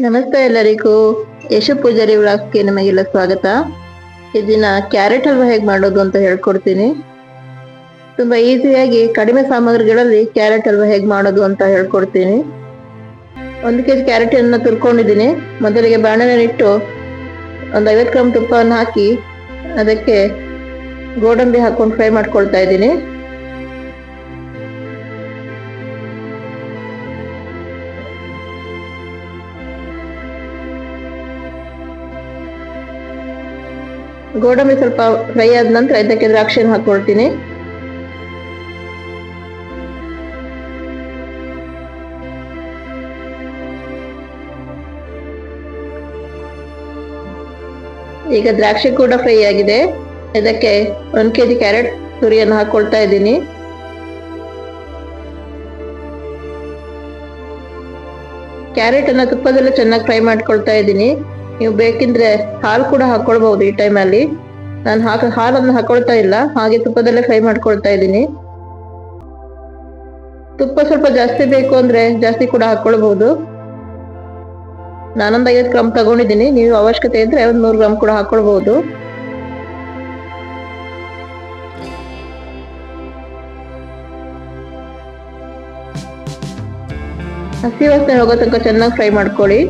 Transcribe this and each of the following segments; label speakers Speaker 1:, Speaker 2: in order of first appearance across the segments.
Speaker 1: ನಮಸ್ತೆ ಎಲ್ಲರಿಗೂ. ಯಶು ಪೂಜಾರಿ ವ್ಲಾಗ್ಸ್ಗೆ ನಿಮಗೆಲ್ಲ ಸ್ವಾಗತ. ಇದನ್ನ ಕ್ಯಾರೆಟ್ ಹಲ್ವಾ ಹೇಗೆ ಮಾಡೋದು ಅಂತ ಹೇಳ್ಕೊಡ್ತೀನಿ. ತುಂಬಾ ಈಸಿಯಾಗಿ ಕಡಿಮೆ ಸಾಮಗ್ರಿಗಳಲ್ಲಿ ಕ್ಯಾರೆಟ್ ಹಲ್ವಾ ಹೇಗೆ ಮಾಡೋದು ಅಂತ ಹೇಳ್ಕೊಡ್ತೀನಿ. 1 ಕೆಜಿ ಕ್ಯಾರೆಟ್ ಅನ್ನ ತುರ್ಕೊಂಡಿದ್ದೀನಿ. ಮೊದಲಿಗೆ ಬಾಣಲೆಯನ್ನು ಇಟ್ಟು ಒಂದು 50 ಗ್ರಾಂ ತುಪ್ಪವನ್ನು ಹಾಕಿ ಅದಕ್ಕೆ ಗೋಡಂಬಿ ಹಾಕೊಂಡು ಫ್ರೈ ಮಾಡ್ಕೊಳ್ತಾ ಇದ್ದೀನಿ. ಗೋಡಂಬಿ ಸ್ವಲ್ಪ ಫ್ರೈ ಆದ ನಂತರ ಇದಕ್ಕೆ ದ್ರಾಕ್ಷಿಯನ್ನು ಹಾಕೊಳ್ತೀನಿ. ಈಗ ದ್ರಾಕ್ಷಿ ಕೂಡ ಫ್ರೈ ಆಗಿದೆ. ಇದಕ್ಕೆ 1 ಕೆಜಿ ಕ್ಯಾರೆಟ್ ತುರಿಯನ್ನು ಹಾಕೊಳ್ತಾ ಇದ್ದೀನಿ. ಕ್ಯಾರೆಟ್ ಅನ್ನ ತುಪ್ಪದಲ್ಲಿ ಚೆನ್ನಾಗಿ ಫ್ರೈ ಮಾಡ್ಕೊಳ್ತಾ ಇದ್ದೀನಿ. ನೀವು ಬೇಕಿದ್ರೆ ಹಾಲು ಕೂಡ ಹಾಕೊಳ್ಬಹುದು. ಈ ಟೈಮಲ್ಲಿ ನಾನು ಹಾಲನ್ನು ಹಾಕೊಳ್ತಾ ಇಲ್ಲ, ಹಾಗೆ ತುಪ್ಪದಲ್ಲೇ ಫ್ರೈ ಮಾಡ್ಕೊಳ್ತಾ ಇದ್ದೀನಿ. ತುಪ್ಪ ಸ್ವಲ್ಪ ಜಾಸ್ತಿ ಬೇಕು ಅಂದ್ರೆ ಜಾಸ್ತಿ ಕೂಡ ಹಾಕೊಳ್ಬಹುದು. ನಾನೊಂದು 50 ಗ್ರಾಂ ತಗೊಂಡಿದ್ದೀನಿ. ನೀವು ಅವಶ್ಯಕತೆ ಇದ್ರೆ ಒಂದು 100 ಗ್ರಾಂ ಕೂಡ ಹಾಕೊಳ್ಬಹುದು. ಹಸಿ ವಾಸನೆ ಹೋಗೋ ತನಕ ಚೆನ್ನಾಗಿ ಫ್ರೈ ಮಾಡ್ಕೊಳ್ಳಿ.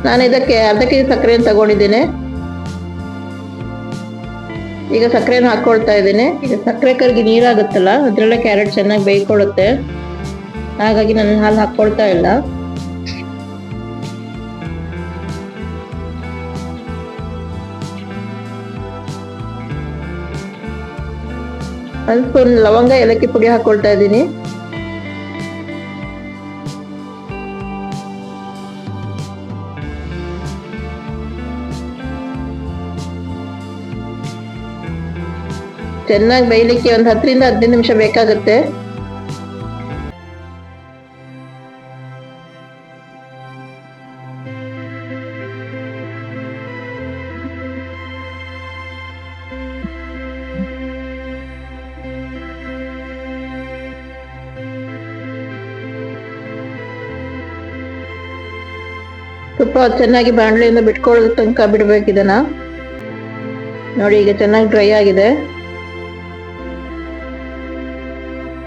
Speaker 1: ನಾನು ಇದಕ್ಕೆ ಅರ್ಧ ಕೆಜಿ ಸಕ್ಕರೆಯನ್ನು ತಗೊಂಡಿದ್ದೇನೆ. ಈಗ ಸಕ್ಕರೆಯನ್ನು ಹಾಕೊಳ್ತಾ ಇದ್ದೇನೆ. ಈಗ ಸಕ್ಕರೆ ಕರಗಿ ನೀರಾಗುತ್ತಲ್ಲ, ಅದ್ರಲ್ಲೇ ಕ್ಯಾರೆಟ್ ಚೆನ್ನಾಗಿ ಬೇಯ್ಕೊಳ್ಳುತ್ತೆ. ಹಾಗಾಗಿ ನಾನು ಹಾಲು ಹಾಕೊಳ್ತಾ ಇಲ್ಲ. ಒಂದು ಸ್ಪೂನ್ ಲವಂಗ ಏಲಕ್ಕಿ ಪುಡಿ ಹಾಕೊಳ್ತಾ ಇದ್ದೀನಿ. ಚೆನ್ನಾಗಿ ಬೇಯಲಿಕ್ಕೆ ಒಂದು 10 ರಿಂದ 15 ನಿಮಿಷ ಬೇಕಾಗುತ್ತೆ. ತುಪ್ಪ ಚೆನ್ನಾಗಿ ಬಾಣಲೆಯಿಂದ ಬಿಟ್ಕೊಳ್ಳೋ ತನಕ ಬಿಡಬೇಕಿದನ್ನ. ನೋಡಿ, ಈಗ ಚೆನ್ನಾಗಿ ಡ್ರೈ ಆಗಿದೆ.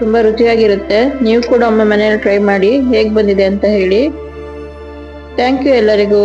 Speaker 1: ತುಂಬಾ ರುಚಿಯಾಗಿರುತ್ತೆ. ನೀವು ಕೂಡ ಒಮ್ಮೆ ಮನೆಯಲ್ಲಿ ಟ್ರೈ ಮಾಡಿ ಹೇಗೆ ಬಂದಿದೆ ಅಂತ ಹೇಳಿ. ಥ್ಯಾಂಕ್ ಯು ಎಲ್ಲರಿಗೂ.